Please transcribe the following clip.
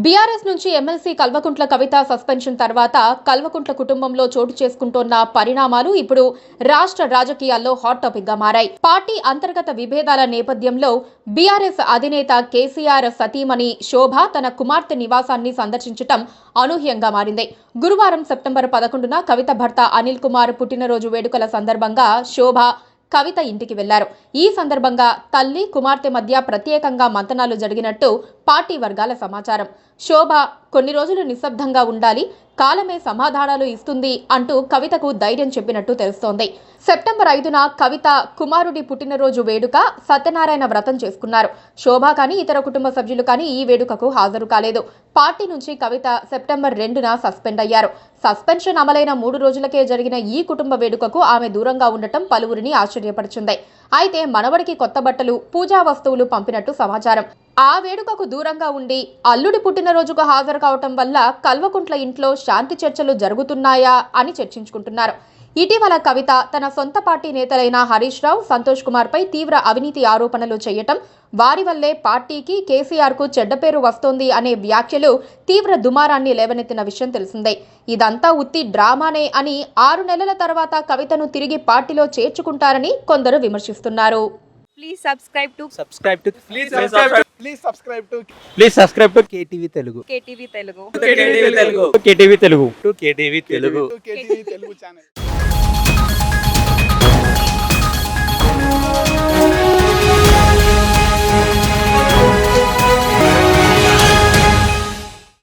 BRS నుంచి MLC Kalvakuntla Kavitha suspension తర్వాత కల్వకుంట్ల కుటుంబంలో చోటు చేసుకుంటోన్న పరిణామాలు ఇప్పుడు రాష్ట్ర రాజకీయాల్లో హాట్ టాపిక్ గా మారాయి. పార్టీ అంతర్గత విభేదాల నేపథ్యంలో బీఆర్ఎస్ అధినేత కేసీఆర్ సతీమణి శోభ తన కుమార్తె నివాసాన్ని సందర్శించడం అనూహ్యంగా మారింది. గురువారం సెప్టెంబర్ 11న కవిత భర్త అనిల్ కుమార్ పుట్టినరోజు వేడుకల సందర్భంగా శోభ కవిత ఇంటికి వెళ్లారు. ఈ సందర్భంగా తల్లి కుమార్తె మధ్య ప్రత్యేకంగా మంతనాలు జరిగినట్టు పార్టీ వర్గాల సమాచారం. శోభ కొన్ని రోజులు నిశ్శబ్దంగా ఉండాలి, కాలమే సమాధానాలు ఇస్తుంది అంటూ కవితకు ధైర్యం చెప్పినట్టు తెలుస్తోంది. సెప్టెంబర్ 5న కవిత కుమారుడి పుట్టినరోజు వేడుక సత్యనారాయణ వ్రతం చేసుకున్నారు. శోభ కానీ ఇతర కుటుంబ సభ్యులు కానీ ఈ వేడుకకు హాజరు కాలేదు. పార్టీ నుంచి కవిత సెప్టెంబర్ 2న సస్పెండ్ అయ్యారు. సస్పెన్షన్ అమలైన 3 రోజులకే జరిగిన ఈ కుటుంబ వేడుకకు ఆమె దూరంగా ఉండటం పలువురిని ఆశ్చర్యపరిచింది. అయితే మనవడికి కొత్త బట్టలు, పూజా వస్తువులు పంపినట్టు సమాచారం. ఆ వేడుకకు దూరంగా ఉండి అల్లుడి పుట్టినరోజుకు హాజరు కావటం వల్ల కల్వకుంట్ల ఇంట్లో శాంతి చర్చలు జరుగుతున్నాయా అని చర్చించుకుంటున్నారు. ఇటీవల కవిత తన సొంత పార్టీ నేతలైన హరీష్ రావు, సంతోష్ కుమార్ పై తీవ్ర అవినీతి ఆరోపణలు చేయటం, వారి వల్లే పార్టీకి కేసీఆర్ కు చెడ్డ పేరు వస్తోంది అనే వ్యాఖ్యలు తీవ్ర దుమారాన్ని లేవనెత్తిన విషయం తెలిసిందే. ఇదంతా ఉత్తి డ్రామానే అని 6 నెలల తర్వాత కవితను తిరిగి పార్టీలో చేర్చుకుంటారని కొందరు విమర్శిస్తున్నారు. Please subscribe to KTV Telugu. KTV Telugu. KTV Telugu channel.